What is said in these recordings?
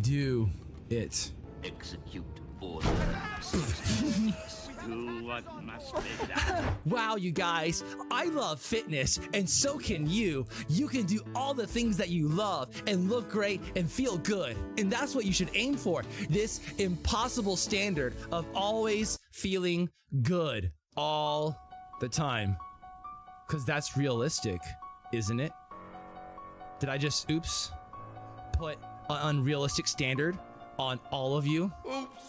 Do it. Execute orders. Do what must be done. Wow, you guys, I love fitness, and so can you. You can do all the things that you love and look great and feel good. And that's what you should aim for. This impossible standard of always feeling good all the time. Because that's realistic, isn't it? Did I just, oops, put an unrealistic standard on all of you? Oops.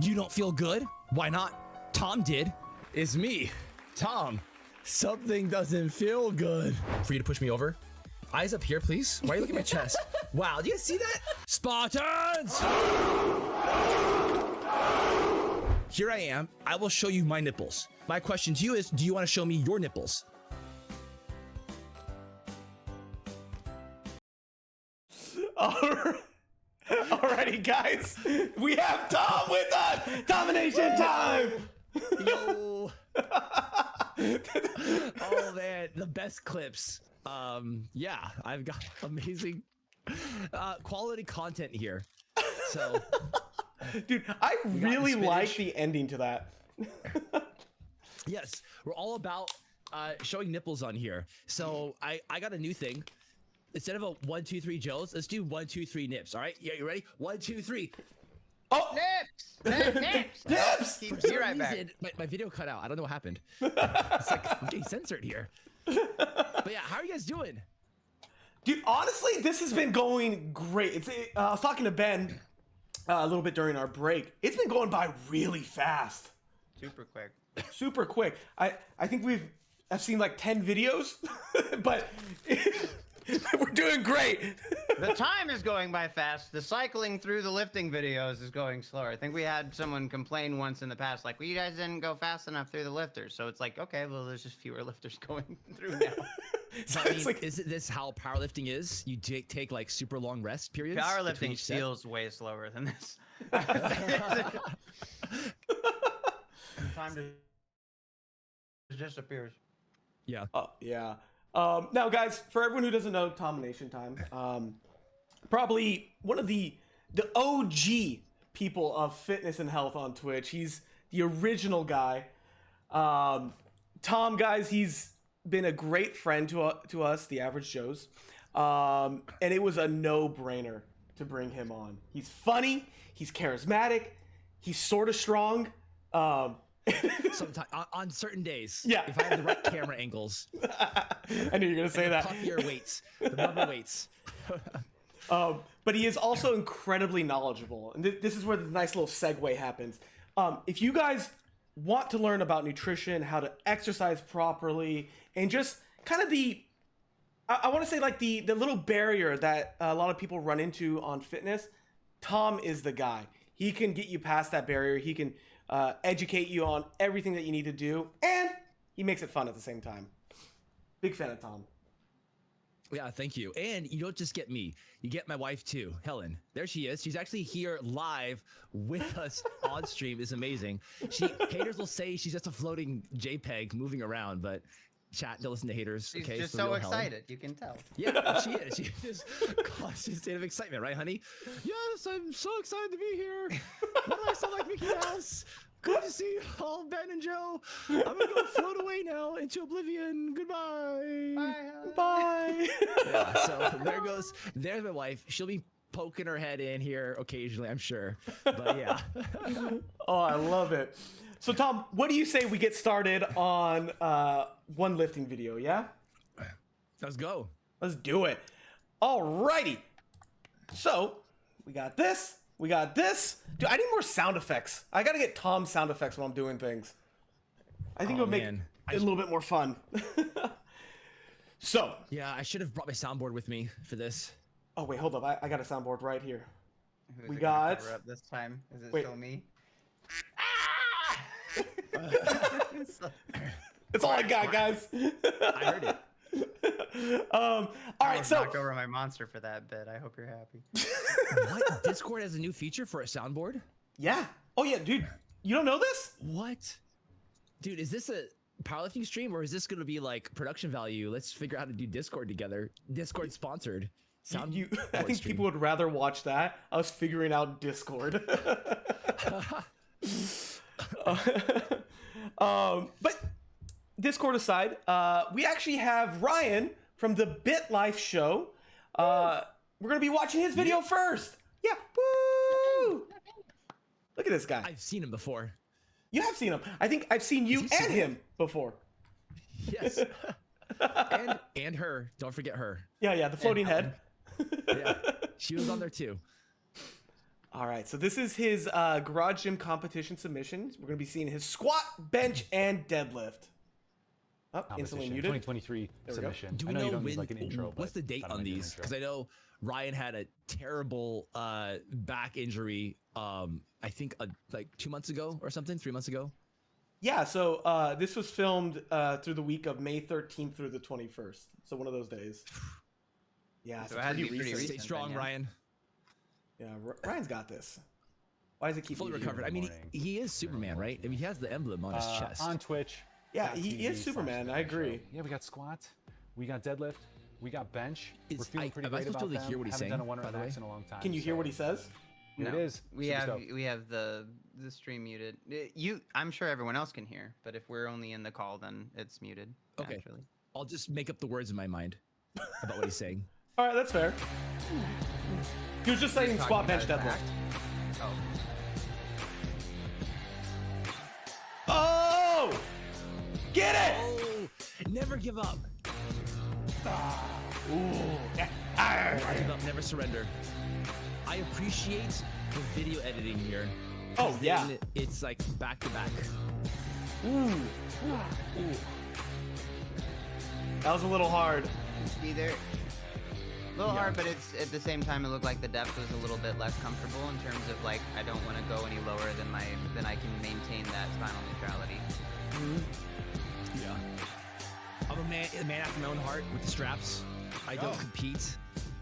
You don't feel good? Why not? Tom did. It's me, Tom. Something doesn't feel good. For you to push me over? Eyes up here, please. Why are you looking at my chest? Wow, do you guys see that? Spartans! Here I am. I will show you my nipples. My question to you is, do you want to show me your nipples? Alrighty, guys, we have Tom with us. Domination time. Yo. Oh man, the best clips. Yeah, I've got amazing quality content here. So, dude, I really like the ending to that. Yes, we're all about showing nipples on here. So I got a new thing. Instead of a 1, 2, 3 Joes, let's do 1, 2, 3 nips. All right, yeah, you ready? 1, 2, 3. Oh, Nips! Nips! Nips! Be right back. My video cut out. I don't know what happened. It's like I'm getting censored here. But yeah, how are you guys doing? Dude, honestly, this has been going great. I was talking to Ben a little bit during our break. It's been going by really fast. Super quick. Super quick. I think I've seen like 10 videos, but we're doing great. The time is going by fast. The cycling through the lifting videos is going slower. I think we had someone complain once in the past, like, well, you guys didn't go fast enough through the lifters. So it's like, okay, well, there's just fewer lifters going through now. So, I mean, isn't this how powerlifting is? You take like super long rest periods? Powerlifting feels way slower than this. Time just disappears. Yeah. Yeah. Now, guys, for everyone who doesn't know TominationTime, probably one of the OG people of fitness and health on Twitch. He's the original guy. Tom, guys, he's been a great friend to us, the average Joes. And it was a no-brainer to bring him on. He's funny. He's charismatic. He's sort of strong. Sometimes on certain days. Yeah. If I have the right camera angles. I knew you were gonna say that. Puffier weights, the rubber weights. But he is also incredibly knowledgeable, and this is where the nice little segue happens. If you guys want to learn about nutrition, how to exercise properly, and just kind of I want to say like the little barrier that a lot of people run into on fitness, Tom is the guy. He can get you past that barrier. He can educate you on everything that you need to do, and he makes it fun at the same time. Big fan of Tom. Yeah, thank you. And you don't just get me, you get my wife too, Helen. There she is. She's actually here live with us on stream. It's amazing. Haters will say she's just a floating JPEG moving around, but chat, don't listen to haters. She's okay, just so so excited, you can tell. Yeah, she is. She's just constant state of excitement, right, honey? Yes, I'm so excited to be here. Why do I sound like Mickey Mouse? Good to see all Ben and Joe. I'm gonna go float away now into oblivion. Goodbye. Bye. Bye. Yeah, so there's my wife. She'll be poking her head in here occasionally, I'm sure. But yeah. Oh, I love it. So Tom, what do you say we get started on one lifting video, yeah? Let's go. Let's do it. Alrighty. So, we got this. We got this. Dude, I need more sound effects. I gotta get Tom's sound effects when I'm doing things. I think it'll make it a little bit more fun. So. Yeah, I should have brought my soundboard with me for this. Oh, wait, hold up. I got a soundboard right here. Who's We it got. gonna cover up this time? Is it still me? It's all I got, guys. I heard it. All right, so knocked over my monster for that bit. I hope you're happy. What? Discord has a new feature for a soundboard? yeah. Oh yeah, dude. You don't know this? What? Dude, is this a powerlifting stream or is this gonna be like production value? Let's figure out how to do Discord together. Discord sponsored. I think people would rather watch that us figuring out Discord. But Discord aside, we actually have Ryan from the Bit Life show. We're gonna be watching his video first. Yeah, woo! Look at this guy. I've seen him before. You have seen him. I think I've seen you and him before. Yes. and her. Don't forget her. Yeah, the floating head. Yeah, she was on there too. All right, so this is his garage gym competition submissions. We're gonna be seeing his squat, bench, and deadlift. Oh, instantly muted. 2023 submission. Do we I know know you don't when, need like an intro. what's the date on these? Because I know Ryan had a terrible back injury. I think like 2 months ago or something, 3 months ago. Yeah, so this was filmed through the week of May 13th through the 21st. So one of those days. Yeah, So it had to be pretty Stay recent strong, then, yeah. Ryan. Yeah, Ryan's got this. Why does it keep Fully muting? recovered. I mean, he is Superman, right? I mean, he has the emblem on his chest. On Twitch. Yeah, he is Superman. I agree. Yeah, we got squat, we got deadlift, we got bench. We're Is- feeling pretty am I great supposed about to them. hear what he's Haven't saying, done a 1 by rep the way? max in a long time. Can you hear what he says? Here it No, is. We Super have dope. we have the stream muted. I'm sure everyone else can hear, but if we're only in the call, then it's muted. Okay. Naturally. I'll just make up the words in my mind about what he's saying. All right, that's fair. He was just saying Talking squat, bench, about his deadlift. back. Oh. Oh! Get it! Oh, never give up. Ooh. Never give up, never surrender. I appreciate the video editing here. Oh, yeah. Then it's like back to back. Ooh. That was a little hard. Either a little hard, but it's at the same time it looked like the depth was a little bit less comfortable in terms of like I don't want to go any lower than I can maintain that spinal neutrality. Yeah. I'm a man after my own heart with the straps. I don't compete,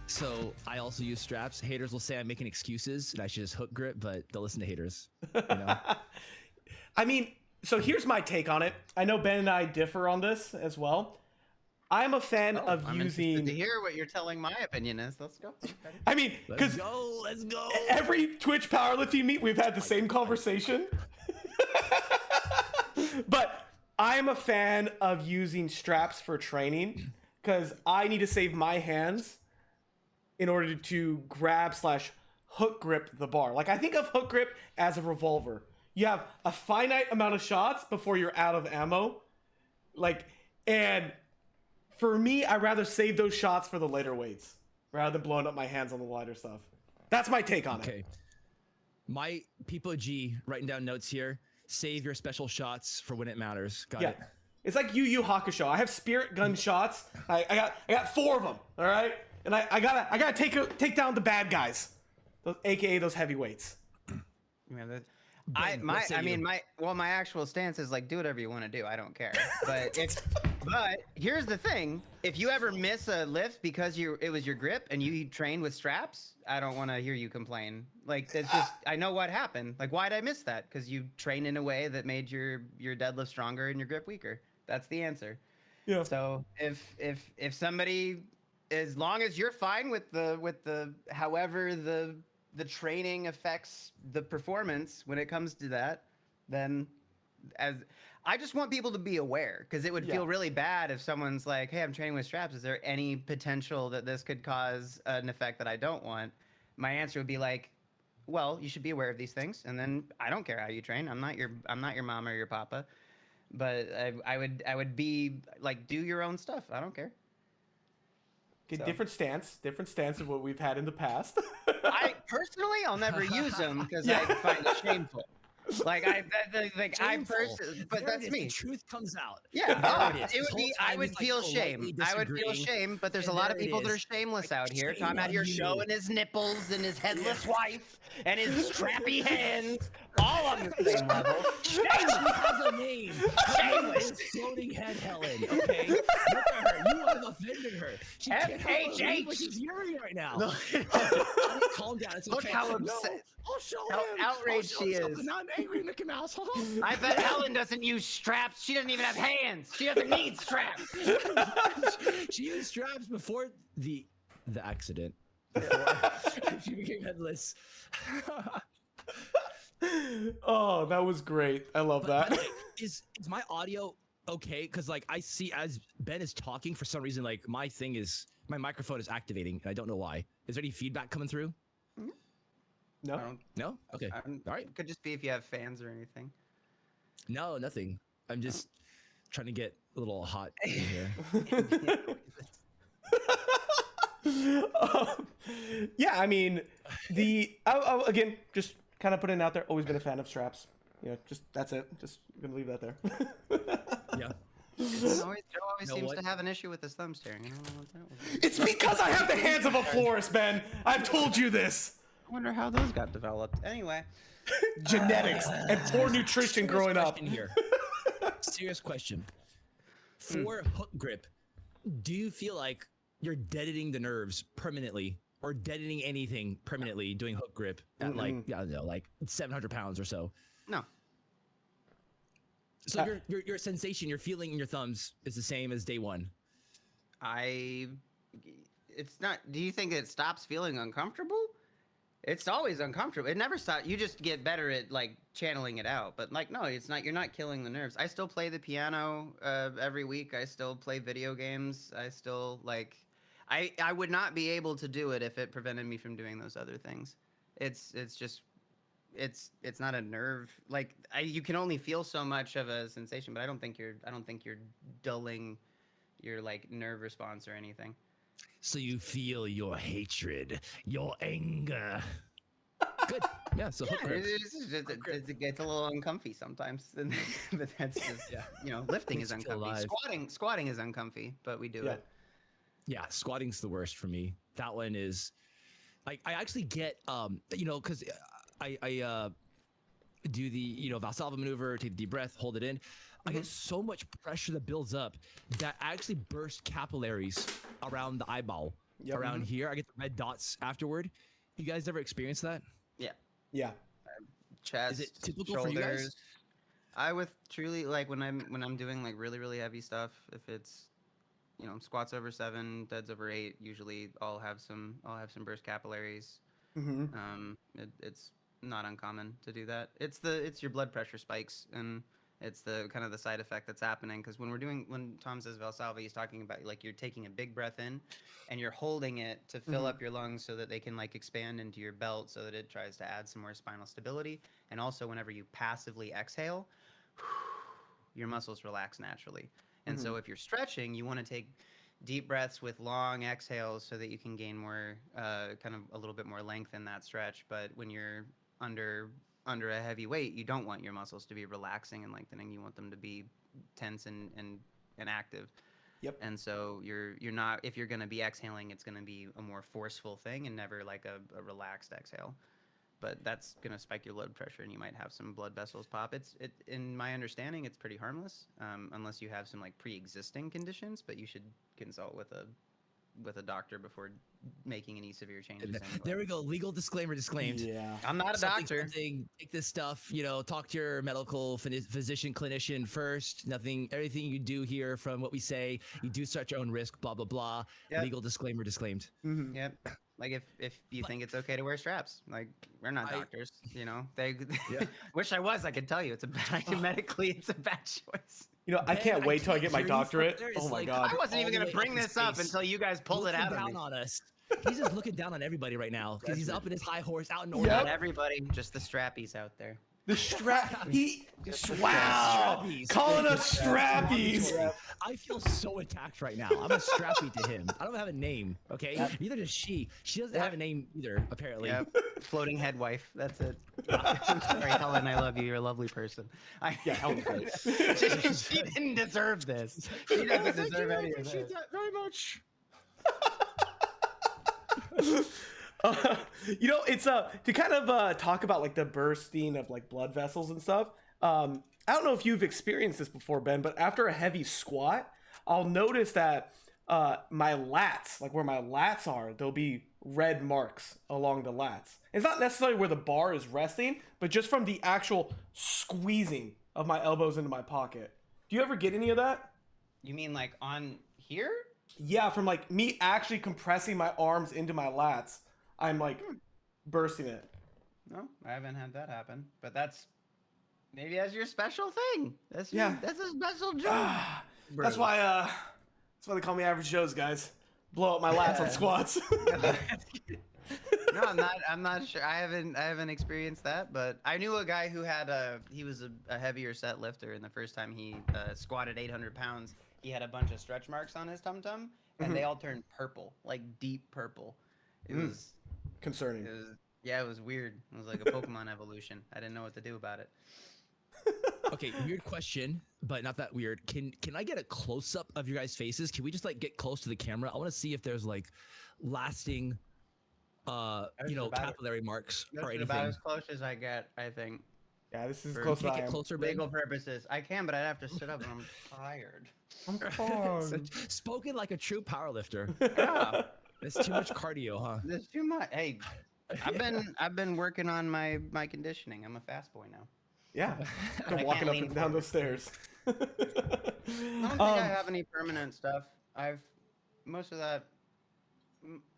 so I also use straps. Haters will say I'm making excuses and I should just hook grip, but they'll listen to haters. You know? I mean, so here's my take on it. I know Ben and I differ on this as well. I'm a fan of I'm using. interested to hear what you're telling my opinion is. Let's go. I mean, Let's because go, let's go. every Twitch powerlifting meet, we've had the same conversation. But I'm a fan of using straps for training because I need to save my hands in order to grab / hook grip the bar. Like I think of hook grip as a revolver. You have a finite amount of shots before you're out of ammo. And for me, I'd rather save those shots for the later weights rather than blowing up my hands on the lighter stuff. That's my take on it. Okay. My People G writing down notes here. Save your special shots for when it matters. Got Yeah. it. It's like Yu Yu Hakusho. I have spirit gun shots. I got 4 of them. All right, and I gotta take down the bad guys, aka those heavyweights. Yeah, Ben, what say you? my actual stance is like do whatever you want to do. I don't care. But but here's the thing: if you ever miss a lift because it was your grip and you trained with straps, I don't want to hear you complain. Like that's just I know what happened. Like why'd I miss that? Because you trained in a way that made your deadlift stronger and your grip weaker. That's the answer. Yeah. So if somebody, as long as you're fine with the however the training affects the performance when it comes to that, then I just want people to be aware because it would feel really bad if someone's like, hey, I'm training with straps. Is there any potential that this could cause an effect that I don't want? My answer would be like, well, you should be aware of these things. And then I don't care how you train. I'm not your mom or your papa, but I would be like, do your own stuff. I don't care. Okay, So. different stance of what we've had in the past. I personally, I'll never use them because I find it shameful. Like but There that's it is. me. The truth comes out. Yeah, There it is. it This would whole be. I time would he's, like, feel politely shame. I would feel disagreeing, shame. But there's a and lot of there it people that are is. shameless Like, out here. shame Talking about on your you. showing his nipples and his headless wife and his strappy hands, all on the same level. She has a name. Her name is Floating Head Helen. Okay, look at her. You have offended her. She can't FHH. believe what she's hearing right now. No. Calm down. It's Look okay. how No, upset- I'll show how him. outraged I'll show she him is. something. I'm angry, Mickey Mouse. I bet Helen doesn't use straps. She doesn't even have hands. She doesn't need straps. She used straps before the the accident. If you became headless. Oh, that was great. I love By the that. way, is my audio okay? Because like I see as Ben is talking, for some reason, like my microphone is activating, and I don't know why. Is there any feedback coming through? No. I don't, No. Okay. I don't, All right. It could just be if you have fans or anything. No, nothing. I'm just trying to get a little hot in here. Yeah, I mean, again, just kind of putting it out there. Always been a fan of straps. You know, just that's it. Just gonna leave that there. Yeah. Joe always know seems what? to have an issue with his thumb steering. I don't know what that was. It's because I have the hands of a florist, Ben. I've told you this. I wonder how those got developed. Anyway, Genetics and poor nutrition Serious growing up. question here. Serious question. For hook grip, do you feel like you're deadening the nerves permanently, or deadening anything permanently doing hook grip at like, I don't know, like 700 pounds or so? no. So your sensation, your feeling in your thumbs is the same as day one. It's not. Do you think it stops feeling uncomfortable? It's always uncomfortable. It never stops. You just get better at like channeling it out. But like, no, it's not. You're not killing the nerves. I still play the piano every week. I still play video games. I still like. I would not be able to do it if it prevented me from doing those other things. It's just. It's not a nerve. Like you can only feel so much of a sensation, but I don't think you're dulling your like nerve response or anything. So you feel your hatred, your anger. Good. Yeah. So hook grip. It's a little uncomfy sometimes, but that's just lifting is Makes you feel uncomfy. alive. Squatting is uncomfy, but we do it. Yeah, squatting's the worst for me. That one is, I actually get because I do the Valsalva maneuver, take a deep breath, hold it in. I get so much pressure that builds up that I actually burst capillaries around the eyeball, around here. I get the red dots afterward. You guys ever experienced that? Yeah. Yeah. Chest, Is it typical shoulders. for you guys? I with truly like when I'm doing like really heavy stuff. If it's squats over 7, deads over 8, usually I'll have some burst capillaries. It's not uncommon to do that. It's your blood pressure spikes, and it's the kind of the side effect that's happening, because when Tom says Valsalva, he's talking about like you're taking a big breath in and you're holding it to fill up your lungs so that they can like expand into your belt, so that it tries to add some more spinal stability. And also whenever you passively exhale, your muscles relax naturally. And so if you're stretching, you want to take deep breaths with long exhales so that you can gain more kind of a little bit more length in that stretch. But when you're under a heavy weight, you don't want your muscles to be relaxing and lengthening. You want them to be tense and active. Yep. And so you're not, if you're going to be exhaling, it's going to be a more forceful thing and never like a relaxed exhale. But that's going to spike your blood pressure, and you might have some blood vessels pop. In my understanding, it's pretty harmless, unless you have some like pre-existing conditions. But you should consult with a doctor before making any severe changes. Anyway. There we go. Legal disclaimer disclaimed. Yeah. I'm not a doctor. Take this stuff, talk to your medical physician, clinician first. Everything you do here from what we say, you do start your own risk, blah, blah, blah. Yep. Legal disclaimer disclaimed. Yep. Like if you think it's okay to wear straps, like we're not doctors, They wish I was. I could tell you it's a bad medically. It's a bad choice. I can't wait till I get my doctorate. Oh my god. I wasn't even gonna bring this up until you guys pulled it out of me. On us. He's just looking down on everybody right now because he's up in his high horse, out in Yep. order. Not everybody, just the strappies out there. The strap. Wow. Calling us strappies. I feel so attacked right now. I'm a strappy to him. I don't have a name, okay? Neither does she. She doesn't have a name either, apparently. Yep. Floating head wife. That's it. I'm sorry, Helen. I love you. You're a lovely person. Helen. She didn't deserve this. She doesn't deserve any of this. Very much. It's to kind of talk about like the bursting of like blood vessels and stuff. I don't know if you've experienced this before, Ben, but after a heavy squat, I'll notice that my lats, like where my lats are, there'll be red marks along the lats. It's not necessarily where the bar is resting, but just from the actual squeezing of my elbows into my pocket. Do you ever get any of that? You mean like on here? Yeah, from like me actually compressing my arms into my lats, I'm like bursting it. No, I haven't had that happen. But maybe that's your special thing. Yeah. That's a special job. That's why they call me Average Joe's, guys. Blow up my lats on squats. No, I'm not sure. I haven't experienced that, but I knew a guy who had he was a heavier set lifter, and the first time he squatted 800 pounds, he had a bunch of stretch marks on his tum-tum, and they all turned purple, like deep purple. It was Concerning. it was weird. It was like a Pokemon evolution. I didn't know what to do about it. Okay, weird question, but not that weird. Can I get a close up of your guys' faces? Can we just like get close to the camera? I want to see if there's like lasting capillary marks or That's about anything. as close as I get, I think. Yeah, this is For close as I Get am. closer, Ben. Legal purposes. I can, but I'd have to sit up and I'm tired. I'm fine. Spoken like a true powerlifter. Yeah. It's too much cardio, huh? There's too much. Hey, I've been working on my conditioning. I'm a fast boy now. Yeah, I'm I walking can't up lean and down those stairs. I don't think I have any permanent stuff. Most of that.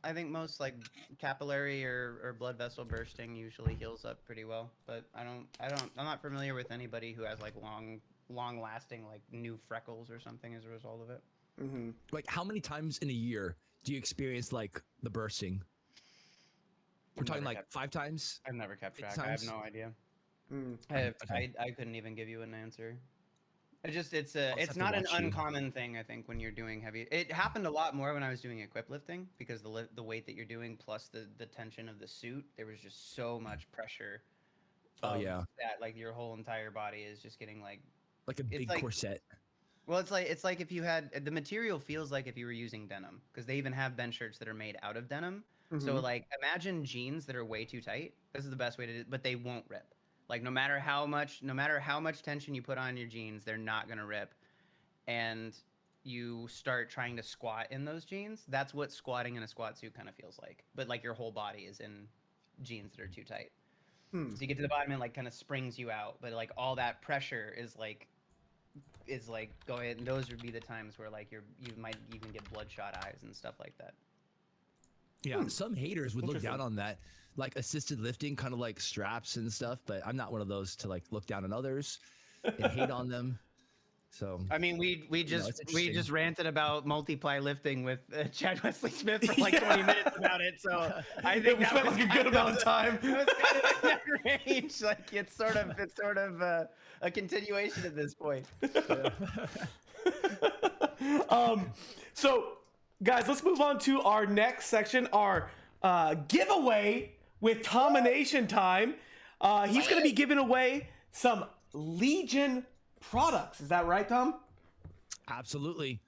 I think most like capillary or blood vessel bursting usually heals up pretty well. But I'm not familiar with anybody who has like long lasting like new freckles or something as a result of it. Mm-hmm. Like, how many times in a year do you experience like the bursting? We're talking like 5 times. I've never kept 6 track. I have times? no idea. Mm. I couldn't even give you an answer. It's have it's to not an watch you. uncommon thing. I think when you're doing heavy, it happened a lot more when I was doing equip lifting because the weight that you're doing plus the tension of the suit, there was just so much pressure. Oh yeah, that like your whole entire body is just getting like like a big like- corset. well, it's like if you had the material feels like if you were using denim because they even have bench shirts that are made out of denim. So Mhm. like imagine jeans that are way too tight. This is the best way to do it, but they won't rip. Like no matter how much tension you put on your jeans, they're not gonna rip. And you start trying to squat in those jeans. That's what squatting in a squat suit kind of feels like. But like your whole body is in jeans that are too tight. Hmm. So you get to the bottom and like kind of springs you out. But like all that pressure is like going. And those would be the times where like you might even get bloodshot eyes and stuff like that. Yeah, some haters would look Interesting. down on that, like assisted lifting, kind of like straps and stuff. But I'm not one of those to like look down on others and hate on them. So I mean, we it's just interesting. ranted about multiply lifting with Chad Wesley Smith for like 20 minutes about it. So I think We that spent was like a kind good amount of time. It was kind of in that range. Like it's sort of a continuation at this point. So, guys, let's move on to our next section, our giveaway with TominationTime. He's going to be giving away some Legion products. Is that right, Tom? Absolutely.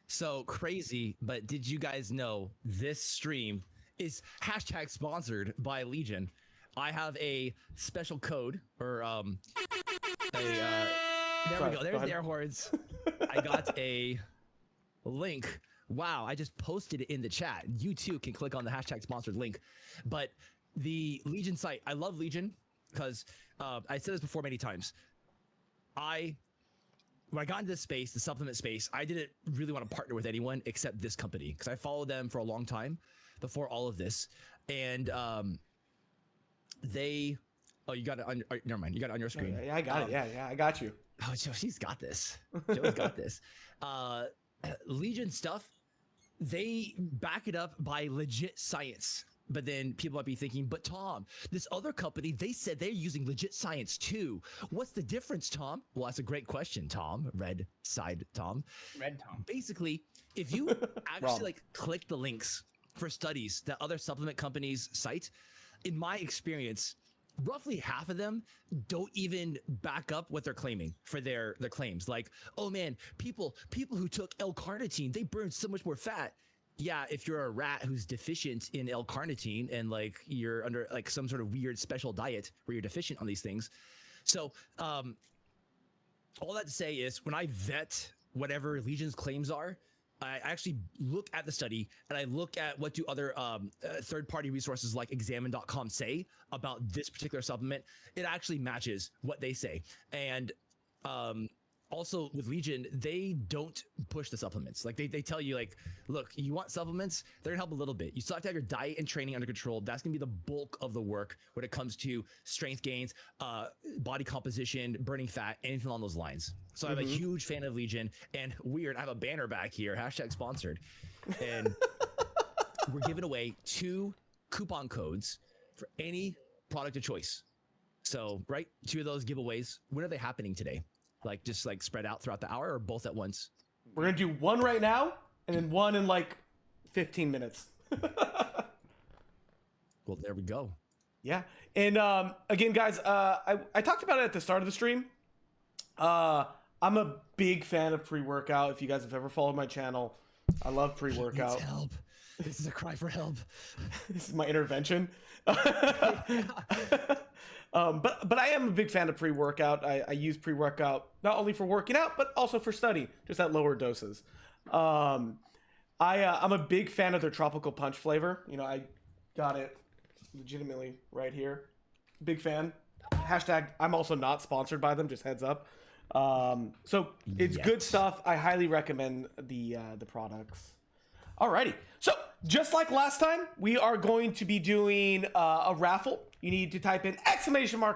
So crazy, but did you guys know this stream is hashtag sponsored by Legion? I have a special code or there we Sorry, go. go There's ahead. the air horns. I got a link. Wow, I just posted it in the chat. You too can click on the hashtag sponsored link. But the Legion site, I love Legion because I said this before many times. When I got into this space, the supplement space, I didn't really want to partner with anyone except this company because I followed them for a long time before all of this. And they, you got it on, never mind, you got it on your screen. Yeah, I got it. Yeah, I got you. Oh, Joe, she's got this. Joe's got this. Legion stuff, they back it up by legit science. But then people might be thinking, but Tom, this other company, they said they're using legit science too. What's the difference, Tom? Well, that's a great question, Tom. Red side, Tom. Red Tom. Basically, if you actually like click the links for studies that other supplement companies cite, in my experience, roughly half of them don't even back up what they're claiming for their claims. Like, oh man, people who took L-carnitine, they burned so much more fat. Yeah, if you're a rat who's deficient in L-carnitine and like you're under like some sort of weird special diet where you're deficient on these things. So all that to say is when I vet whatever Legion's claims are, I actually look at the study and I look at what do other third-party resources like examine.com say about this particular supplement. It actually matches what they say. And also with Legion, they don't push the supplements. Like they tell you like, look, you want supplements, they're gonna help a little bit. You still have to have your diet and training under control. That's gonna be the bulk of the work when it comes to strength gains, body composition, burning fat, anything along those lines. So I'm a huge fan of Legion, and weird, I have a banner back here, #sponsored. And we're giving away 2 coupon codes for any product of choice. So, right, 2 of those giveaways. When are they happening today? Like just like spread out throughout the hour or both at once? We're gonna do one right now and then one in like 15 minutes. Well, there we go. Yeah. And again, guys, I talked about it at the start of the stream. I'm a big fan of pre-workout. If you guys have ever followed my channel, I love pre-workout. Needs help. This is a cry for help. This is my intervention. But I am a big fan of pre-workout. I use pre-workout not only for working out, but also for study, just at lower doses. I'm a big fan of their tropical punch flavor. You know, I got it legitimately right here. Big fan. # I'm also not sponsored by them, just heads up. So it's good stuff. I highly recommend the products. Alrighty. So just like last time, we are going to be doing a raffle. You need to type in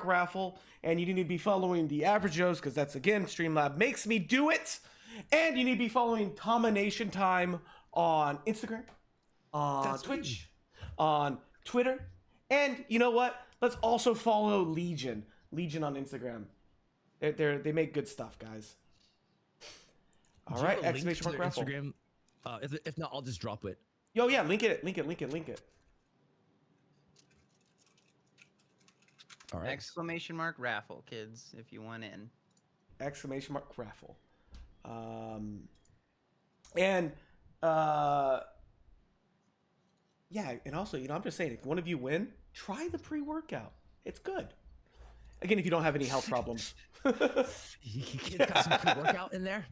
!raffle, and you need to be following the Average Joes, because that's, again, Streamlab makes me do it. And you need to be following TominationTime on Instagram, on Twitch, on Twitter. And you know what? Let's also follow Legion on Instagram. They make good stuff, guys. All right, ! Raffle. Instagram. If not, I'll just drop it. Yo, yeah, link it. All right. !raffle, kids, if you want in. !raffle. And yeah, and also, you know, I'm just saying, if one of you win, try the pre-workout. It's good. Again, if you don't have any health problems. You got some pre-workout in there?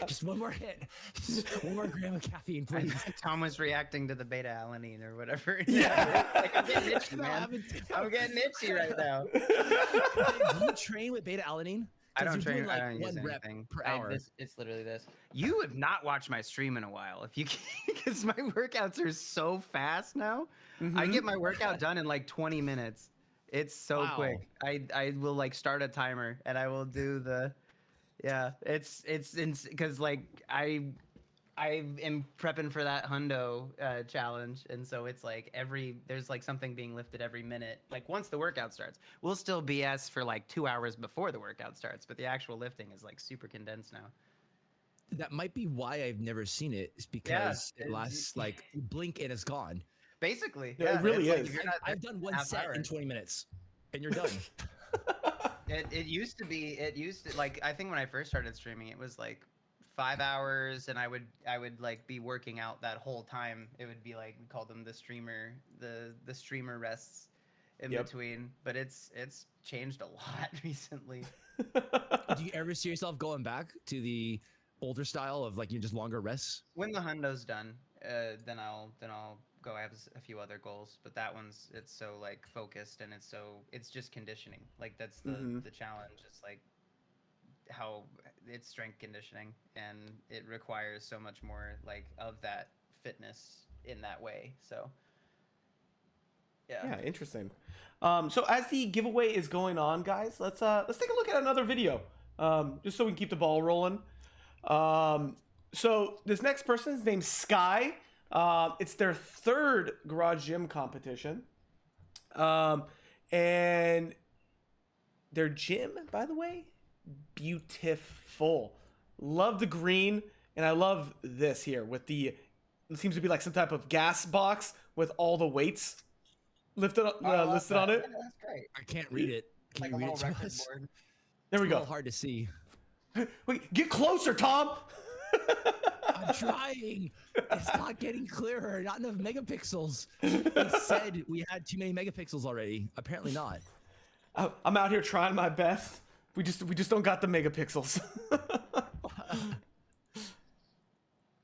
Just one more hit. Just 1 more gram of caffeine, please. Tom was reacting to the beta-alanine or whatever. Yeah. Like, I'm getting itchy, man. I'm getting itchy right now. Do you train with beta-alanine? I don't train. Like I don't use 1 rep anything per hour. It's literally this. You have not watched my stream in a while, if you because my workouts are so fast now. I get my workout done in like 20 minutes. It's so quick. I will like start a timer and I will do the, it's because like I am prepping for that hundo challenge, and so it's like there's like something being lifted every minute. Like once the workout starts, we'll still BS for like 2 hours before the workout starts, but the actual lifting is like super condensed now. That might be why I've never seen it. Is because it lasts like blink and it's gone. Basically, yeah, it really is. Like, I've done 1 set in 20 minutes, and you're done. It used to like, I think when I first started streaming, it was like 5 hours, and I would like be working out that whole time. It would be like, we called them the streamer rests in between. But it's changed a lot recently. Do you ever see yourself going back to the older style of like you just longer rests? When the hundo's done, then I'll go. I have a few other goals, but that one's, it's so like focused, and it's just conditioning. Like that's the challenge. It's like how it's strength conditioning, and it requires so much more like of that fitness in that way. So yeah, interesting. So as the giveaway is going on, guys, let's take a look at another video, just so we can keep the ball rolling. So this next person is named Sky. It's their 3rd garage gym competition. And their gym, by the way, beautiful. Love the green, and I love this here with it seems to be like some type of gas box with all the weights listed on it. Yeah, that's great. I can't read it. Can you read it to us? There we It's a go. little hard to see. Wait, get closer, Tom. I'm trying. It's not getting clearer. Not enough megapixels. They said we had too many megapixels already. Apparently not. I'm out here trying my best. We just don't got the megapixels. All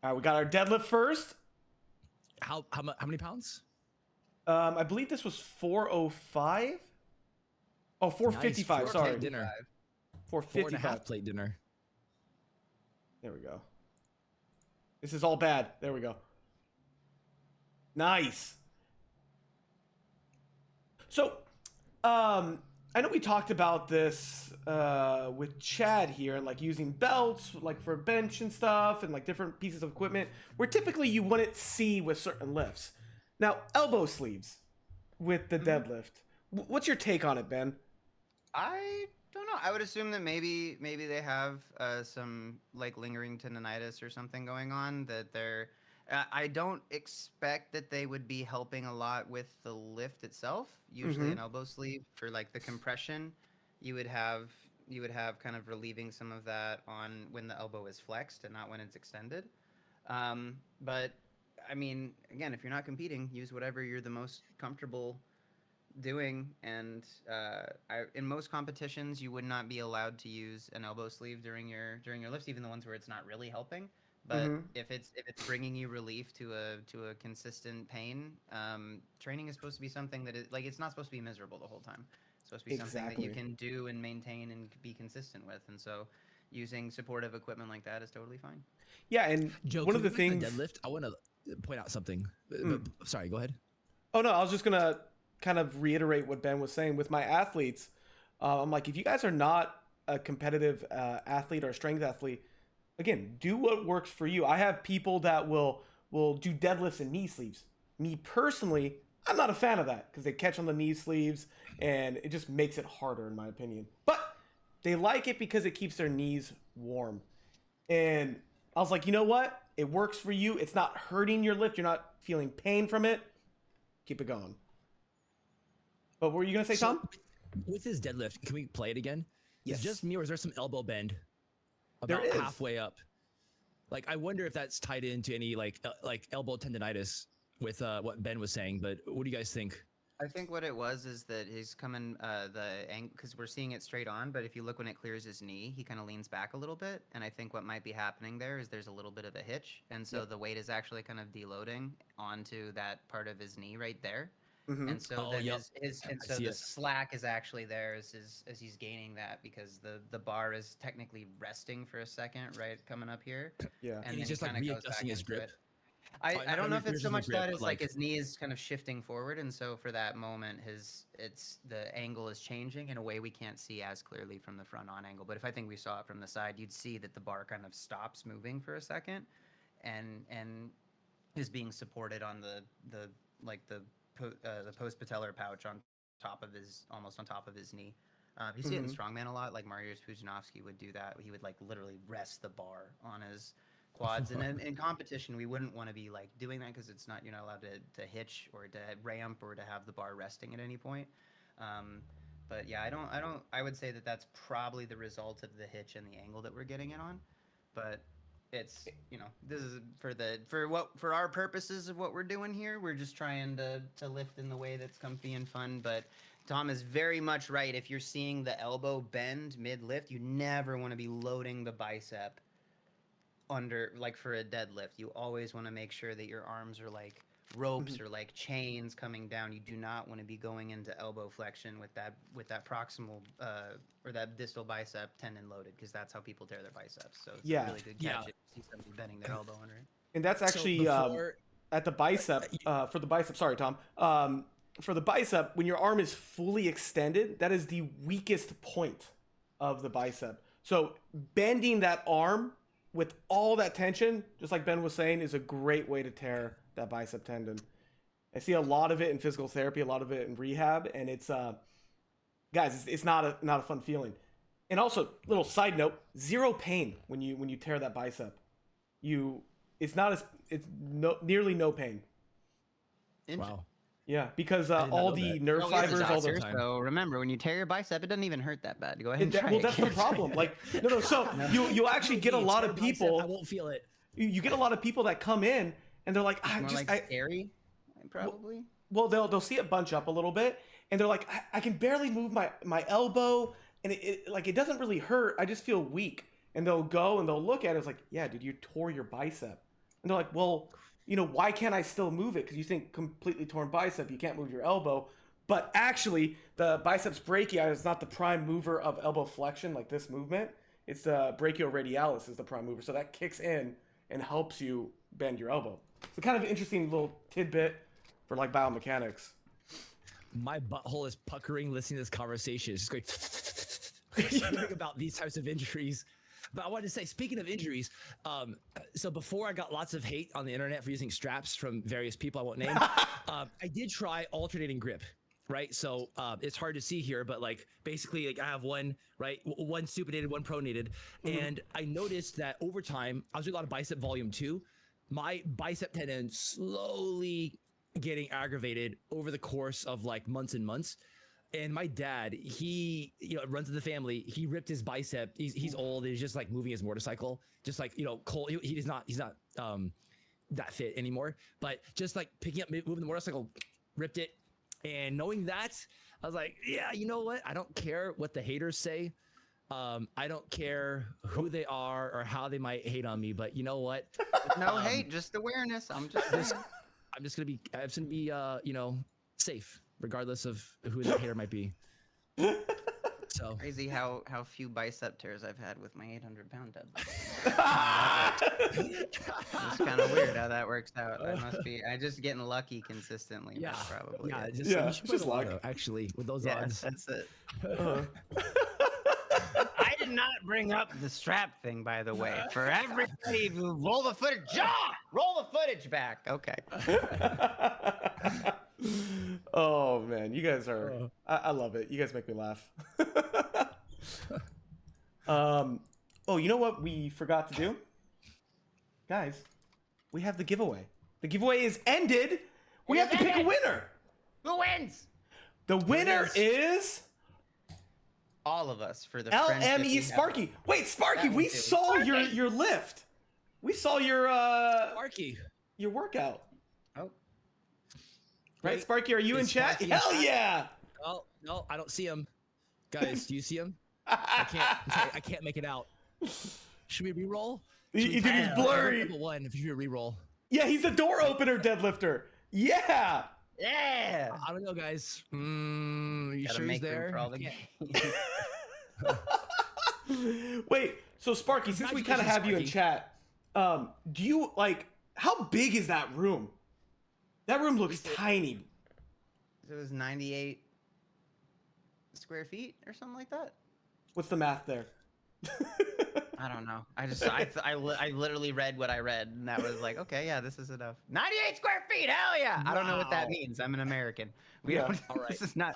right, we got our deadlift first. How many pounds? I believe this was 405. Oh, 455. Nice. Sorry, Dinner. 455. 4.5 plate dinner. There we go. This is all bad. There we go. Nice. So, I know we talked about this with Chad here, and like using belts, like for bench and stuff, and like different pieces of equipment, where typically you wouldn't see with certain lifts. Now, elbow sleeves with the deadlift. What's your take on it, Ben? I don't know. I would assume that maybe they have some like lingering tendonitis or something going on that they're. I don't expect that they would be helping a lot with the lift itself. Usually, an elbow sleeve for like the compression, you would have kind of relieving some of that on when the elbow is flexed and not when it's extended. But I mean, again, if you're not competing, use whatever you're the most comfortable doing. And in most competitions, you would not be allowed to use an elbow sleeve during your lifts, even the ones where it's not really helping. But if it's bringing you relief to a consistent pain, training is supposed to be something that is like it's not supposed to be miserable the whole time. It's supposed to be something that you can do and maintain and be consistent with. And so, using supportive equipment like that is totally fine. Yeah, and Joe, one of the things deadlift, I want to point out something. Sorry, go ahead. Oh no, I was just gonna kind of reiterate what Ben was saying with my athletes. I'm like, if you guys are not a competitive athlete or a strength athlete, again, do what works for you. I have people that will do deadlifts and knee sleeves. Me personally, I'm not a fan of that because they catch on the knee sleeves and it just makes it harder in my opinion. But they like it because it keeps their knees warm. And I was like, you know what? It works for you. It's not hurting your lift. You're not feeling pain from it. Keep it going. But what were you going to say, Tom? With his deadlift, can we play it again? Yes. Is it just me, or is there some elbow bend about There is. halfway up? Like, I wonder if that's tied into any like elbow tendonitis with what Ben was saying. But what do you guys think? I think what it was is that he's coming because we're seeing it straight on, but if you look when it clears his knee, he kind of leans back a little bit, and I think what might be happening there is there's a little bit of a hitch, and so the weight is actually kind of deloading onto that part of his knee right there, and so the slack is actually there as he's gaining that because the bar is technically resting for a second, right, coming up here, Yeah, and he's then just he like kinda goes readjusting back his into grip. it. I don't know if it's so much that it's like like his knee is kind of shifting forward, and so for that moment, the angle is changing in a way we can't see as clearly from the front on angle. But if I think we saw it from the side, you'd see that the bar kind of stops moving for a second, and is being supported on the post patellar pouch on top of almost on top of his knee. You see it in strongman a lot, like Mariusz Pudzianowski would do that. He would like literally rest the bar on his quads, and in competition we wouldn't want to be like doing that because you're not allowed to hitch or to ramp or to have the bar resting at any point. But yeah, I would say that that's probably the result of the hitch and the angle that we're getting it on. But it's this is for our purposes of what we're doing here. We're just trying to lift in the way that's comfy and fun. But Tom is very much right. If you're seeing the elbow bend mid lift, you never want to be loading the bicep under, like for a deadlift. You always want to make sure that your arms are like ropes or like chains coming down. You do not want to be going into elbow flexion with that proximal or that distal bicep tendon loaded, because that's how people tear their biceps. So it's a really good catch if you see somebody bending their elbow under it. And that's actually at the bicep for the bicep. Sorry, Tom. For the bicep, when your arm is fully extended, that is the weakest point of the bicep. So bending that arm with all that tension, just like Ben was saying, is a great way to tear that bicep tendon. I see a lot of it in physical therapy, a lot of it in rehab, and it's guys, it's not a fun feeling. And also, little side note, zero pain when you tear that bicep. Nearly no pain. Wow. Yeah, because all the nerve fibers, all the. So remember, when you tear your bicep, it doesn't even hurt that bad. Go ahead and try Well, that's the problem. Like, no. So you actually get a lot of people. I won't feel it. You get a lot of people that come in and they're like, scary, probably. Well, they'll see it bunch up a little bit, and they're like, I can barely move my elbow, and it doesn't really hurt. I just feel weak. And they'll go and they'll look at it. It's like, yeah, dude, you tore your bicep. And they're like, well, why can't I still move it? Because you think completely torn bicep, you can't move your elbow. But actually, the biceps brachii is not the prime mover of elbow flexion, like this movement. It's the brachioradialis is the prime mover, so that kicks in and helps you bend your elbow. It's a kind of interesting little tidbit for like biomechanics. My butthole is puckering listening to this conversation. It's just going thinking about these types of injuries. But I wanted to say, speaking of injuries, so before I got lots of hate on the internet for using straps from various people I won't name, I did try alternating grip, right? So it's hard to see here, but like basically like I have one, right? One supinated, one pronated. And I noticed that over time, I was doing a lot of bicep volume too. My bicep tendon slowly getting aggravated over the course of like months and months. And my dad, he, runs in the family. He ripped his bicep. He's old. He's just like moving his motorcycle, just like, cold. He's not that fit anymore, but just like picking up, moving the motorcycle, ripped it. And knowing that, I was like, yeah, you know what? I don't care what the haters say. I don't care who they are or how they might hate on me, but you know what? No hate, just awareness. I'm just gonna be safe regardless of who the hater might be. So crazy how few bicep tears I've had with my 800-pound deadlift. It's kind of weird how that works out. I just getting lucky consistently. Yeah, That's probably yeah, it. just luck actually with those odds. That's it. I did not bring up the strap thing, by the way. For everybody who roll the footage, roll the footage back. Okay. Oh man, you guys are I love it. You guys make me laugh. Oh, you know what we forgot to do? Guys, we have the giveaway. The giveaway is ended. We have to pick a winner. Who wins? The winner is all of us for the friendship we LME have. Sparky. Wait, Sparky, we saw your lift. We saw your Sparky, your workout. Oh. Right, Sparky, are you in chat? Sparky in Hell chat? yeah! Oh no, I don't see him. Guys, do you see him? I can't make it out. Should we re-roll? Dude, he's blurry. Number one, if you re-roll. Yeah, he's a door opener deadlifter. Yeah. Yeah. I don't know, guys. You Gotta sure he's make room there? for all the Wait, so Sparky, since we kind of have you in chat, do you like how big is that room? That room looks tiny. It was 98 square feet or something like that. What's the math there? I don't know. I literally read what I read, and that was like, okay, yeah, this is enough. 98 square feet, hell yeah! I don't know what that Wow. means. I'm an American. We Yeah. don't. All right. This is not.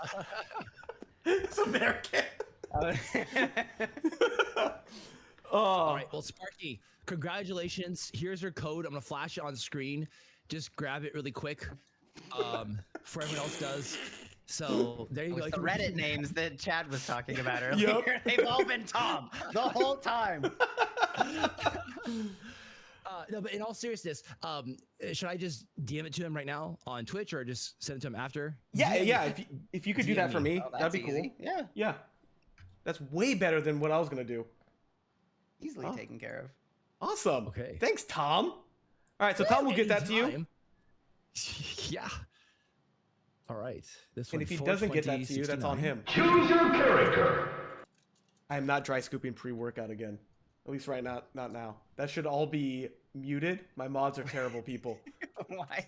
It's American. All right, well, Sparky, congratulations. Here's your code. I'm gonna flash it on screen. Just grab it really quick. For everyone else does. So there you go. The Reddit names that Chad was talking about earlier. Yep. They've all been Tom the whole time. No, but in all seriousness, should I just DM it to him right now on Twitch or just send it to him after? Yeah. If you could do that for me, Oh, that'd that's be cool. easy. Yeah, Yeah. That's way better than what I was gonna do. easily Oh. taken care of. Awesome. Okay. Thanks, Tom. All right, so Tom will get that to you. Anytime. Yeah. All right. This one. And if he doesn't get that to you, that's on 4/20/69. him. Choose your character. I am not dry scooping pre-workout again. At least right now, not now. That should all be muted. My mods are terrible people. Why?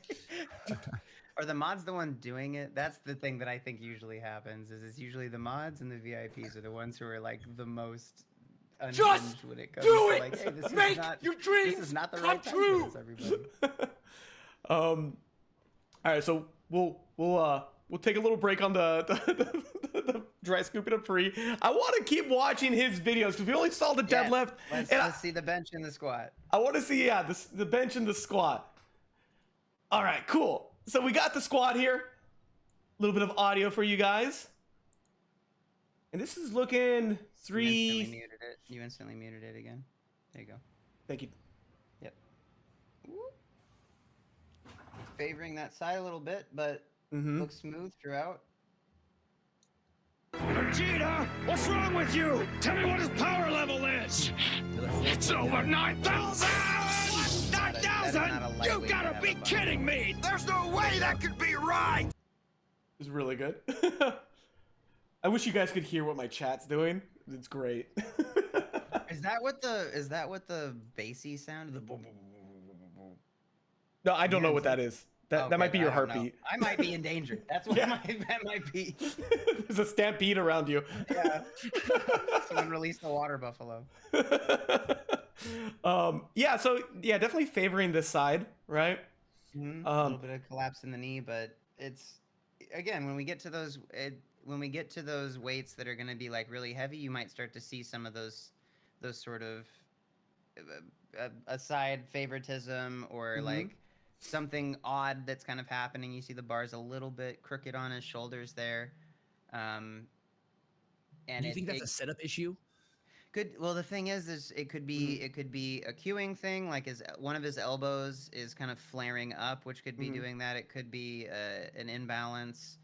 Are the mods the one doing it? That's the thing that I think usually happens. Is it's usually the mods and the VIPs are the ones who are like the most unhinged when it comes do to it! like, hey, this Make is not your dreams this is not the come right time true! for this, everybody. All right, so we'll take a little break on the dry scooping of pre. I want to keep watching his videos because we only saw the Yeah, deadlift. Let's see the bench and the squat. I want to see the bench and the squat. All right, cool. So we got the squat here. A little bit of audio for you guys. And this is looking You instantly muted it again. There you go. Thank you. Yep. Favoring that side a little bit, but looks smooth throughout. Vegeta, what's wrong with you? Tell me what his power level is. It's over 9,000! That is not a 9,000? You lightweight gotta to be have a kidding me! There's no way that could be right! It's really good. I wish you guys could hear what my chat's doing. It's great. that what the bassy sound? The boom, boom, boom, boom, boom, boom. No, I don't know what that is. That Okay, might be your I don't know. heartbeat. I might be endangered. That's what Yeah. that might be. There's a stampede around you. Yeah. Someone released the water buffalo. Yeah, so yeah, definitely favoring this side, right? A little bit of collapse in the knee, but it's again when we get to those weights that are going to be like really heavy, you might start to see some of those sort of aside favoritism or like something odd that's kind of happening. You see the bar's a little bit crooked on his shoulders there. And Do you think that's a setup issue? Well, the thing is it could be a cueing thing, like one of his elbows is kind of flaring up, which could be doing that. It could be an imbalance.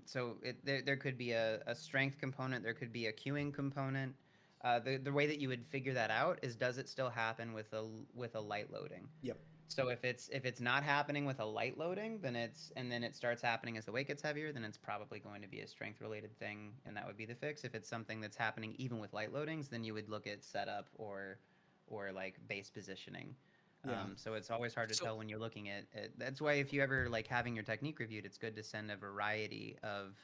So there could be a strength component. There could be a cueing component. The way that you would figure that out is, does it still happen with a light loading? Yep. So if it's not happening with a light loading, then it starts happening as the weight gets heavier, then it's probably going to be a strength related thing, and that would be the fix. If it's something that's happening even with light loadings, then you would look at setup or like base positioning. Yeah. So it's always hard to tell when you're looking at it. That's why if you ever like having your technique reviewed, it's good to send a variety of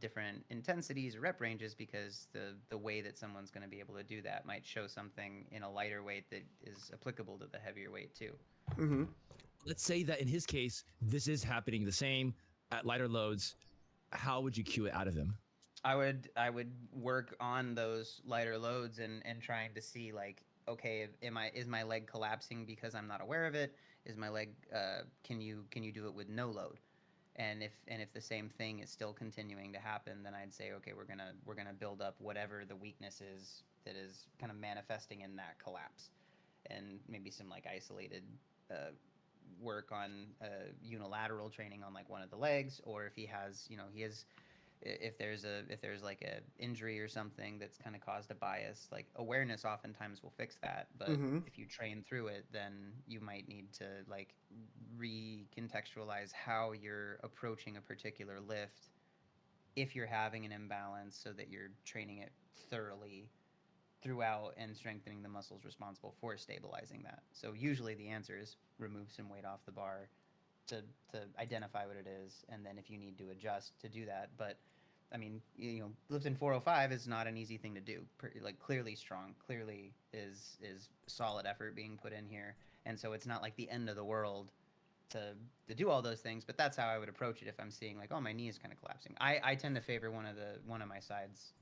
different intensities or rep ranges, because the way that someone's going to be able to do that might show something in a lighter weight that is applicable to the heavier weight too. Let's say that in his case, this is happening the same at lighter loads. How would you cue it out of him? I would work on those lighter loads and trying to see like, okay, is my leg collapsing because I'm not aware of it? Is my leg can you do it with no load? And if the same thing is still continuing to happen, then I'd say, okay, we're gonna build up whatever the weakness is that is kind of manifesting in that collapse, and maybe some like isolated work on unilateral training on like one of the legs, or if if there's like a injury or something that's kind of caused a bias, like awareness oftentimes will fix that. But if you train through it, then you might need to like recontextualize how you're approaching a particular lift if you're having an imbalance, so that you're training it thoroughly throughout and strengthening the muscles responsible for stabilizing that. So usually the answer is remove some weight off the bar to identify what it is, and then if you need to adjust to do that. But I mean, lifting 405 is not an easy thing to do. Like clearly strong, clearly is solid effort being put in here, and so it's not like the end of the world to do all those things. But that's how I would approach it if I'm seeing like, oh, my knee is kind of collapsing. I tend to favor one of my sides.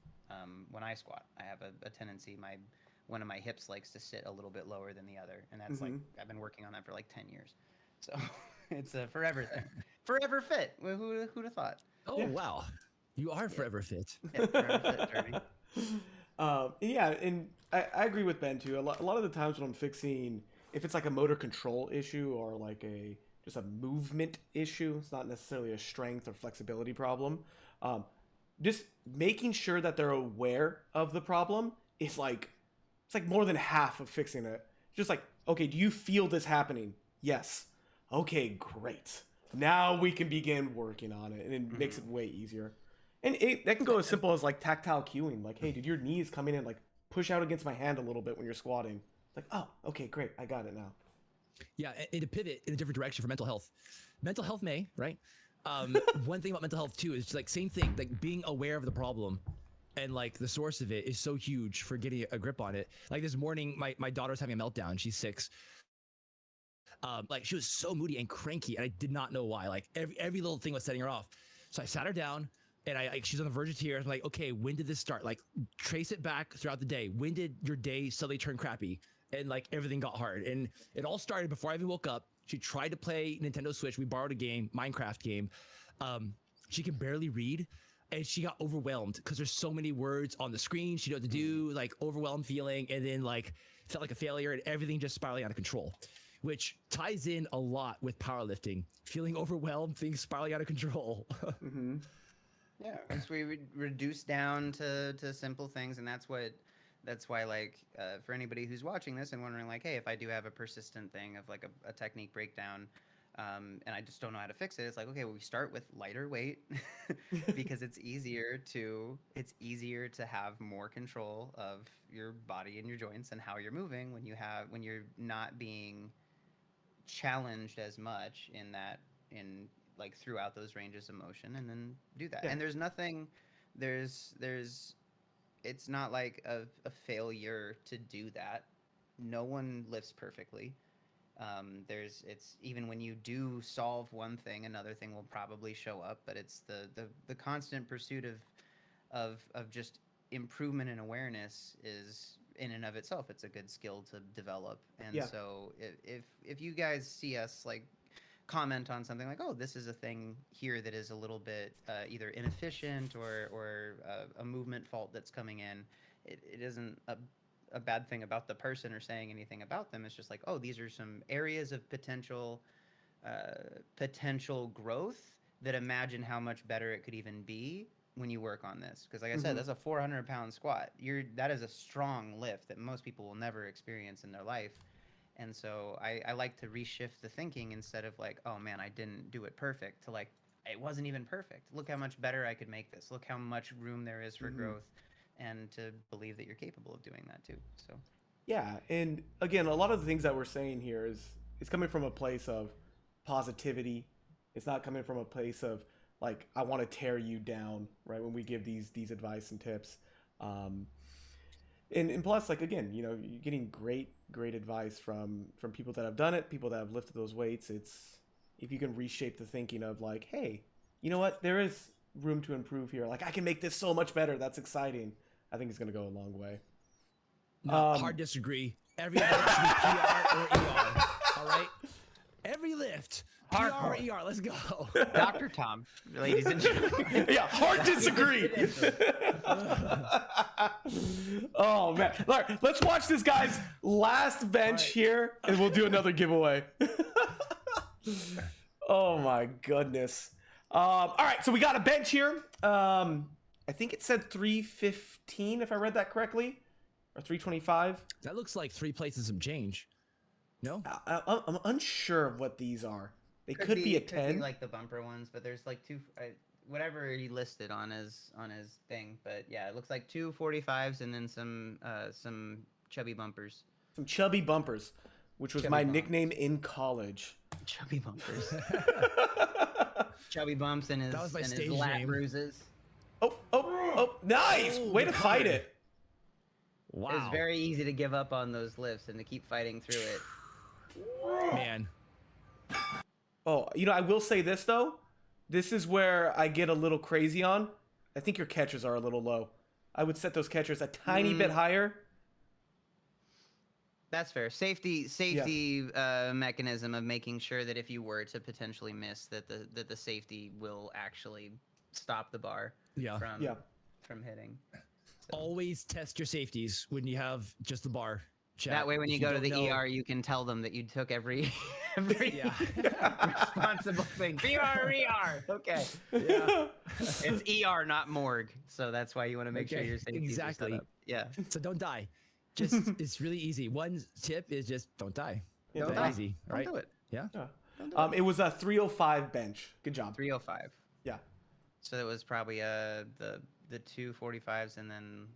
When I squat, I have a tendency, one of my hips likes to sit a little bit lower than the other, and that's like, I've been working on that for like 10 years. So it's a forever thing. Forever fit. Who'd have thought? Oh, wow. You are forever fit. Yeah, forever fit, Jeremy. Yeah, and I agree with Ben too. A lot of the times when I'm fixing, if it's like a motor control issue or like just a movement issue, it's not necessarily a strength or flexibility problem. Just making sure that they're aware of the problem is like, it's like more than half of fixing it. Just like, okay, do you feel this happening? Yes. Okay, great. Now we can begin working on it, and it makes it way easier. And that can go as simple as like tactile cueing. Like, hey, did your knees come in and like push out against my hand a little bit when you're squatting? It's like, oh, okay, great, I got it now. Yeah, and to pivot in a different direction for mental health. Mental health right? One thing about mental health too is like same thing, like being aware of the problem and like the source of it is so huge for getting a grip on it. Like this morning, my daughter's having a meltdown. She's 6. Like she was so moody and cranky, and I did not know why. Like every little thing was setting her off. So I sat her down, and she's on the verge of tears. I'm like, okay, when did this start? Like trace it back throughout the day. When did your day suddenly turn crappy? And like everything got hard, and it all started before I even woke up. She tried to play Nintendo Switch. We borrowed a game, Minecraft game. She can barely read, and she got overwhelmed because there's so many words on the screen. She didn't know what to do, like overwhelmed feeling, and then like felt like a failure, and everything just spiraling out of control, which ties in a lot with powerlifting. Feeling overwhelmed, things spiraling out of control. Yeah, once we reduce down to simple things, and that's why like for anybody who's watching this and wondering like, hey, if I do have a persistent thing of like a technique breakdown, and I just don't know how to fix it. It's like, okay, well, we start with lighter weight because it's easier to have more control of your body and your joints and how you're moving when you're not being challenged as much in like throughout those ranges of motion, and then do that. Yeah. And it's not like a failure to do that. No one lifts perfectly. It's even when you do solve one thing, another thing will probably show up, but it's the constant pursuit of just improvement and awareness is in and of itself, it's a good skill to develop. And so if you guys see us like comment on something like, oh, this is a thing here that is a little bit either inefficient or a movement fault that's coming in, it isn't a bad thing about the person or saying anything about them. It's just like, oh, these are some areas of potential growth that imagine how much better it could even be when you work on this. Because like I said, that's a 400-pound squat. That is a strong lift that most people will never experience in their life. And so I like to reshift the thinking instead of like, oh man, I didn't do it perfect, to like, it wasn't even perfect. Look how much better I could make this. Look how much room there is for growth, and to believe that you're capable of doing that too. So yeah, and again, a lot of the things that we're saying here is coming from a place of positivity. It's not coming from a place of like, I want to tear you down, right? When we give these advice and tips. And plus, like, again, you know, you're getting great advice from people that have done it, people that have lifted those weights. It's, if you can reshape the thinking of like, hey, you know what, there is room to improve here. Like, I can make this so much better. That's exciting. I think it's going to go a long way. No, hard disagree. Every lift should be PR or ER. All right? Every lift, PR or ER. Let's go. Dr. Tom, ladies and gentlemen. Yeah, hard disagree. Oh man, all right, let's watch this guy's last bench here, and we'll do another giveaway. Oh my goodness. All right, so we got a bench here. I think it said 315 if I read that correctly, or 325. That looks like 3 plates and some change. No? I'm unsure of what these are. They could be a 10. Could be like the bumper ones, but there's like two, whatever he listed on his thing. But yeah, it looks like 2 45s and then some chubby bumpers. Some chubby bumpers, which was my nickname in college. Chubby bumpers. Chubby bumps and his, That was my and his stage lat name. bruises. Oh, nice! Way to fight it. Wow. It's very easy to give up on those lifts and to keep fighting through it. Man. Oh, you know, I will say this though. This is where I get a little crazy on. I think your catchers are a little low. I would set those catchers a tiny bit higher. That's fair. Safety mechanism of making sure that if you were to potentially miss, that the safety will actually stop the bar from hitting. So. Always test your safeties when you have just the bar. Chat. That way, when you go to the ER, you can tell them that you took every responsible thing. PR, ER. Okay. Yeah. It's ER, not morgue. So that's why you want to make sure your safeties are set up. Yeah. So don't die. Just it's really easy. One tip is just don't die. Yeah, Don't die. easy, Don't right? do it. Yeah. It was a 305 bench. Good job. 305. Yeah. So it was probably the 2 45s and then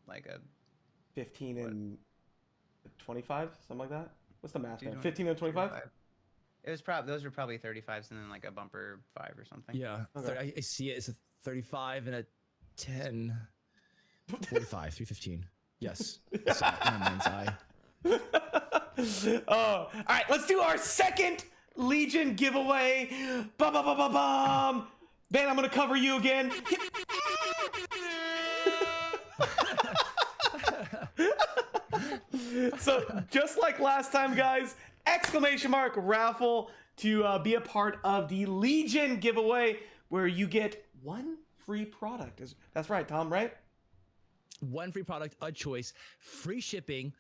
like a 15 and 25, something like that. What's the math there? 2, 15 and 25? It was probably, those were probably 35s and then like a bumper 5 or something. Yeah. Okay. I see it. It's a 35 and a 10. 45, 315. Yes. It's in my mind's eye. Oh, all right. Let's do our second Legion giveaway. Bum, bum, bum, bum, bum. Ben, I'm gonna cover you again. So just like last time, guys, exclamation mark raffle to be a part of the Legion giveaway, where you get 1 free product. That's right, Tom, right? 1 free product, a choice, free shipping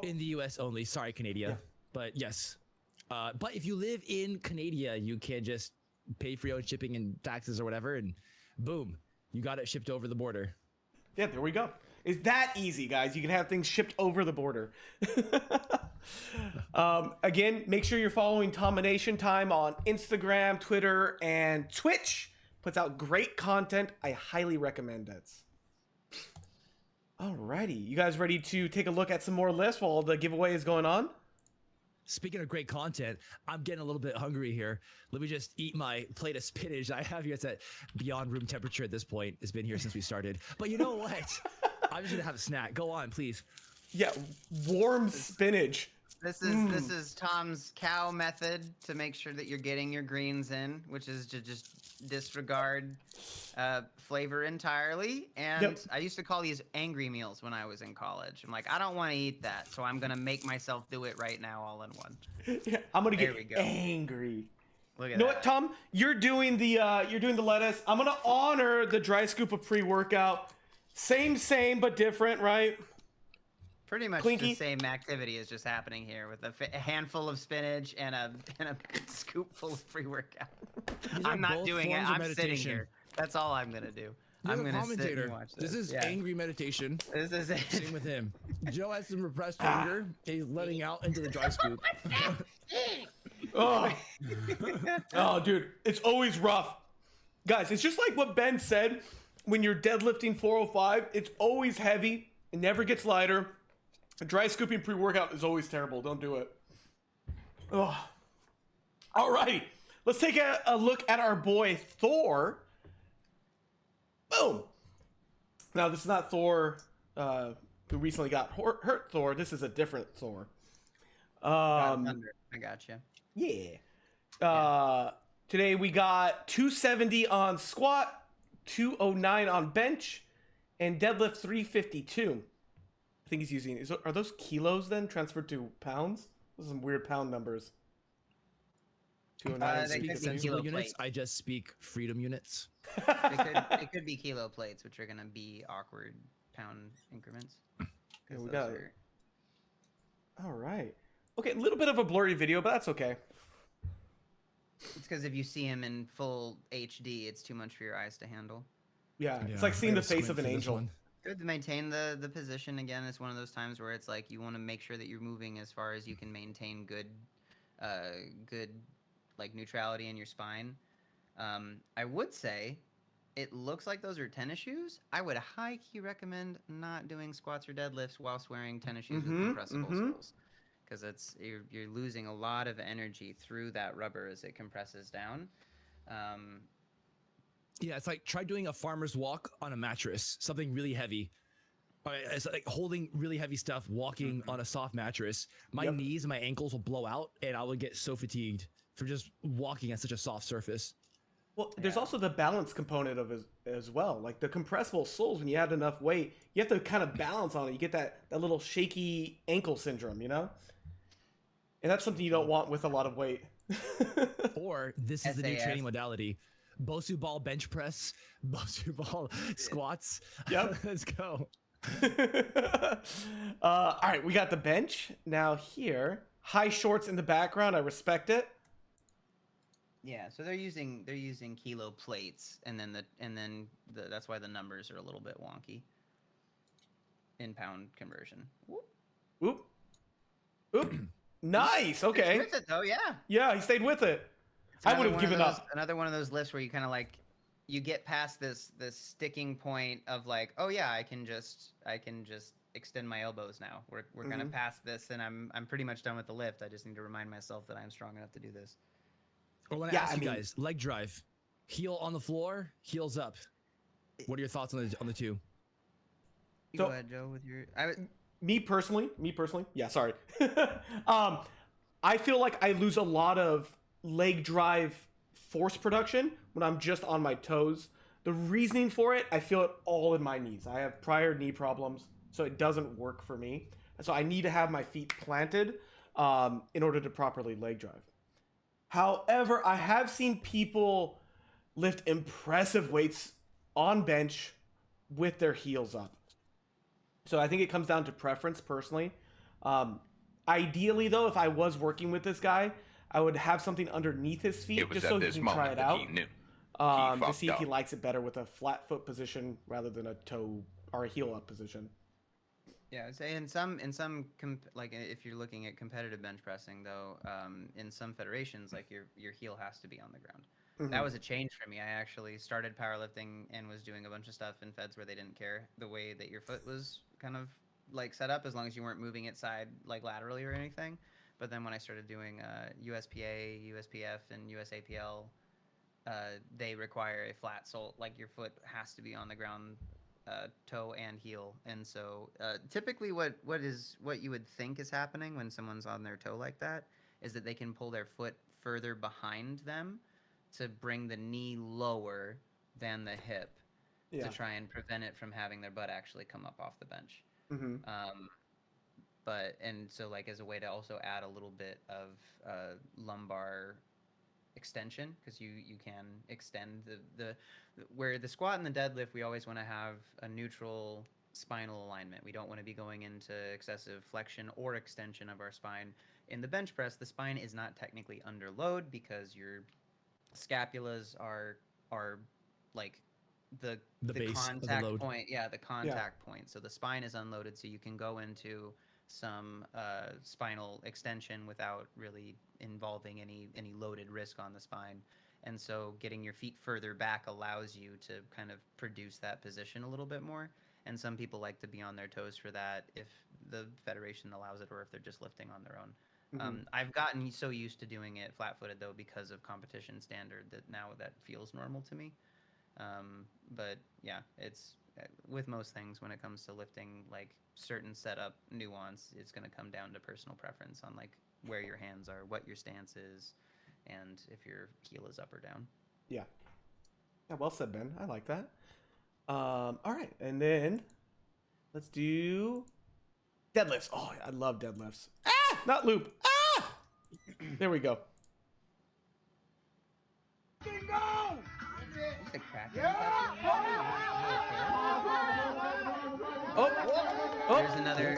in the US only. Sorry, Canada. Yeah. But yes. But if you live in Canada, you can just pay for your own shipping and taxes or whatever, and boom, you got it shipped over the border. Yeah, there we go. It's that easy, guys. You can have things shipped over the border. Again, make sure you're following TominationTime on Instagram, Twitter, and Twitch. Puts out great content. I highly recommend it. Alrighty, you guys ready to take a look at some more lists while the giveaway is going on? Speaking of great content, I'm getting a little bit hungry here. Let me just eat my plate of spinach I have here. It's at beyond room temperature at this point. It's been here since we started. But you know what? I'm just gonna have a snack. Go on, please. Yeah, warm spinach. This is Tom's cow method to make sure that you're getting your greens in, which is to just disregard flavor entirely. And Yep. I used to call these angry meals when I was in college. I'm like, I don't want to eat that, so I'm gonna make myself do it right now, all in one. Yeah, I'm gonna There we get go. angry. Look at You know that. what, Tom? You're doing the lettuce. I'm gonna honor the dry scoop of pre-workout. Same, but different, right? Pretty much Clinky? the same activity is just happening here with a handful of spinach and a scoop full of pre-workout. These are I'm not both doing it. forms of I'm sitting meditation. here. That's all I'm gonna do. You're I'm the gonna sit commentator. and watch this. This is Yeah. angry meditation. This is it. Same with him. Joe has some repressed anger. He's letting out into the dry scoop. Oh. Oh, dude, it's always rough. Guys, it's just like what Ben said when you're deadlifting 405, it's always heavy. It never gets lighter. Dry scooping pre-workout is always terrible. Don't do it. Oh. All right. Let's take a look at our boy Thor. Boom. Now, this is not Thor who recently got hurt Thor. This is a different Thor. I gotcha. Yeah. Today we got 270 on squat, 209 on bench, and deadlift 352. I think he's using. Are those kilos then transferred to pounds? Those are some weird pound numbers. 209. They Speak could be sensible kilo units. plates. I just speak freedom units. It could be kilo plates, which are gonna be awkward pound increments. Yeah, 'Cause we those got it. are- All right. Okay, a little bit of a blurry video, but that's okay. It's because if you see him in full HD, it's too much for your eyes to handle. Yeah, it's like seeing I the gotta face squint of an for this angel. one. Good to maintain the position again. It's one of those times where it's like you want to make sure that you're moving as far as you can maintain good like neutrality in your spine. I would say it looks like those are tennis shoes. I would high key recommend not doing squats or deadlifts whilst wearing tennis shoes with compressible soles, because you're losing a lot of energy through that rubber as it compresses down. Yeah, it's like try doing a farmer's walk on a mattress, something really heavy. It's like holding really heavy stuff, walking on a soft mattress. My knees and my ankles will blow out, and I would get so fatigued for just walking on such a soft surface. Well, there's also the balance component of it as well. Like the compressible soles, when you add enough weight, you have to kind of balance on it. You get that little shaky ankle syndrome, you know? And that's something you don't want with a lot of weight. Or this is the new SAS. training modality. Bosu ball bench press, Bosu ball squats. Yep. Let's go. All right, we got the bench. Now here, high shorts in the background. I respect it. Yeah, so they're using kilo plates, and then that's why the numbers are a little bit wonky in pound conversion. Whoop. Oop. Oop. Nice. Okay. With it though, yeah. Yeah, he stayed with it. It's I would another have one of given those- up. Another one of those lifts where you kind of like you get past this sticking point of like, oh yeah, I can just extend my elbows now. We're gonna pass this, and I'm pretty much done with the lift. I just need to remind myself that I'm strong enough to do this. Or when I Yeah, ask I you mean- guys, leg drive, heel on the floor, heels up. What are your thoughts on the two? You So- go ahead, Joe, with your. Me personally, yeah, sorry. I feel like I lose a lot of leg drive force production when I'm just on my toes. The reasoning for it, I feel it all in my knees. I have prior knee problems, so it doesn't work for me. So I need to have my feet planted in order to properly leg drive. However, I have seen people lift impressive weights on bench with their heels up. So I think it comes down to preference personally. Ideally, though, if I was working with this guy, I would have something underneath his feet It was just at so he this can try moment it that out he knew. to fucked see if he up. likes it better with a flat foot position rather than a toe or a heel up position. Yeah, I'd say like if you're looking at competitive bench pressing though, in some federations like your heel has to be on the ground. That was a change for me. I actually started powerlifting and was doing a bunch of stuff in feds where they didn't care the way that your foot was kind of like set up, as long as you weren't moving it side like laterally or anything. But then when I started doing USPA, USPF, and USAPL, they require a flat sole, like your foot has to be on the ground, toe and heel. And so typically what you would think is happening when someone's on their toe like that is that they can pull their foot further behind them to bring the knee lower than the hip to try and prevent it from having their butt actually come up off the bench. And so like as a way to also add a little bit of lumbar extension, because you can extend the where the squat and the deadlift, we always want to have a neutral spinal alignment. We don't want to be going into excessive flexion or extension of our spine. In the bench press, the spine is not technically under load because your scapulas are like the base contact of the load. point. Yeah, the contact point. So the spine is unloaded, so you can go into some spinal extension without really involving any loaded risk on the spine. And so getting your feet further back allows you to kind of produce that position a little bit more. And some people like to be on their toes for that if the federation allows it, or if they're just lifting on their own. I've gotten so used to doing it flat-footed though because of competition standard that now that feels normal to me. But yeah, it's with most things when it comes to lifting, like certain setup nuance, it's going to come down to personal preference on like where your hands are, what your stance is, and if your heel is up or down. Yeah, well said, Ben. I like that. All right, and then let's do deadlifts. Oh, I love deadlifts. Not loop. There we go.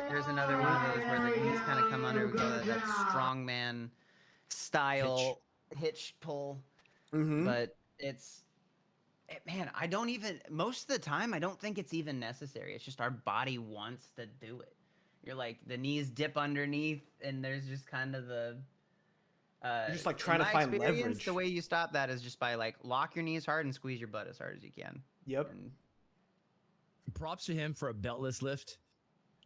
There's another one of those where the knees kind of come under. We call that strongman style hitch pull. But man, I don't even, most of the time, I don't think it's even necessary. It's just our body wants to do it. You're like, the knees dip underneath, and there's just kind of the... You're just like trying to find leverage. The way you stop that is just by like lock your knees hard and squeeze your butt as hard as you can. Yep. And props to him for a beltless lift.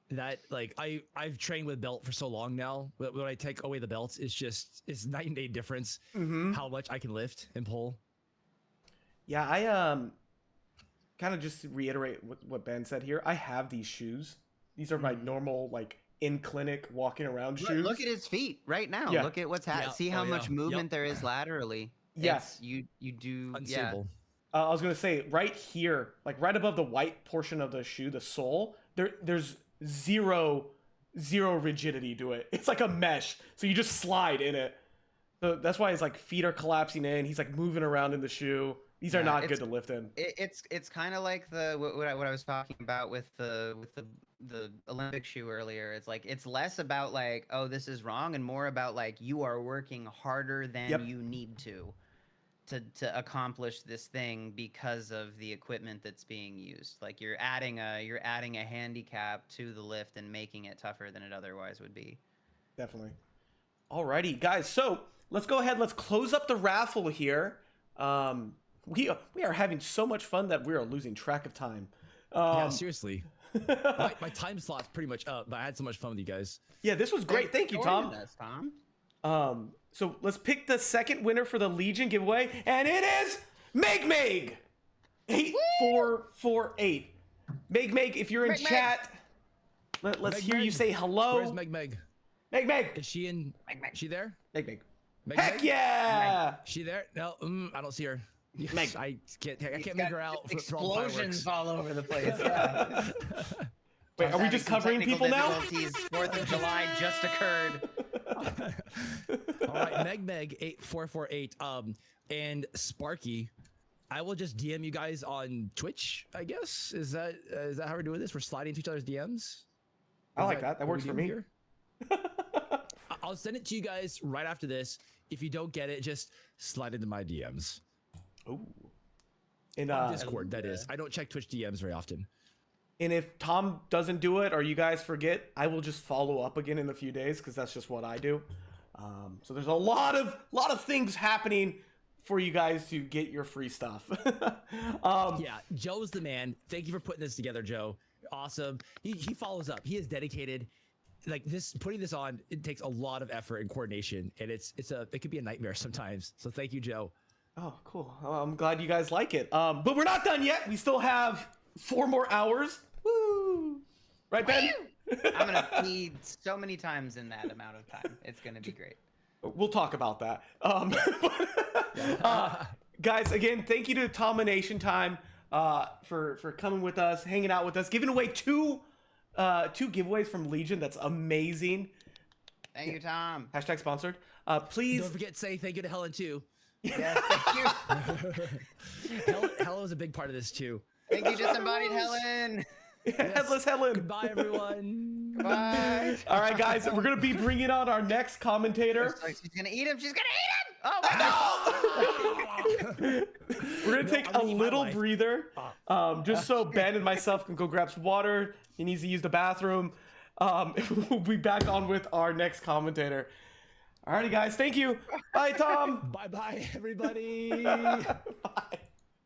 That like I've trained with belt for so long now. But when I take away the belts, it's night and day difference how much I can lift and pull. Yeah, I kind of just to reiterate what Ben said here. I have these shoes. These are my normal like in clinic walking around shoes. Look at his feet right now. Yeah. Look at what's happening. Yeah. See how much movement there is laterally. Yes, you do. Unstable. I was gonna say right here, like right above the white portion of the shoe, the sole. There's zero rigidity to it. It's like a mesh, so you just slide in it. So that's why his like feet are collapsing in. He's like moving around in the shoe. These are not good to lift in. It's kind of like what I was talking about with the Olympic shoe earlier. It's like it's less about like, oh, this is wrong, and more about like you are working harder than you need to accomplish this thing because of the equipment that's being used. Like you're adding a handicap to the lift and making it tougher than it otherwise would be. Definitely. Alrighty, guys. So let's go ahead. Let's close up the raffle here. We are having so much fun that we are losing track of time. Yeah, seriously. my time slot's pretty much up, but I had so much fun with you guys. Yeah, this was great. Thank you, Tom. So let's pick the second winner for the Legion giveaway, and it is Meg 8448. Meg, if you're in chat, let's hear you say hello. Where's Meg? Meg. Is she in? She there? Meg. Meg? Heck yeah! She there? No, I don't see her. Meg. I can't make her out. Explosions all over the place. Wait, are we just covering people now? 4th of July just occurred. All right, Meg 8448. And Sparky, I will just DM you guys on Twitch. I guess is that how we're doing this? We're sliding into each other's DMs. I like that. That works for me. I'll send it to you guys right after this. If you don't get it, just slide into my DMs. Oh. In Discord, that is. I don't check Twitch DMs very often. And if Tom doesn't do it or you guys forget, I will just follow up again in a few days because that's just what I do. So there's a lot of things happening for you guys to get your free stuff. Yeah, Joe's the man. Thank you for putting this together, Joe. Awesome. He follows up. He is dedicated. Like this, putting this on, it takes a lot of effort and coordination, and it could be a nightmare sometimes. So thank you, Joe. Oh, cool. I'm glad you guys like it. But we're not done yet. We still have 4 more hours. Woo! Right, Ben? I'm gonna pee so many times in that amount of time. It's gonna be great. We'll talk about that. Guys, again, thank you to TominationTime for coming with us, hanging out with us, giving away two giveaways from Legion. That's amazing. Thank you, Tom. Hashtag sponsored. Please Don't forget to say thank you to Helen too. Yes, thank you. Helen was a big part of this too. Thank you, disembodied Helen. Headless Helen. Goodbye, everyone. Bye. All right, guys, we're gonna be bringing on our next commentator. She's gonna eat him. She's gonna eat him. Oh my God. We're gonna take a little breather, just so Ben and myself can go grab some water. He needs to use the bathroom. We'll be back on with our next commentator. Alrighty, guys, thank you. Bye, Tom. Bye, everybody. Bye.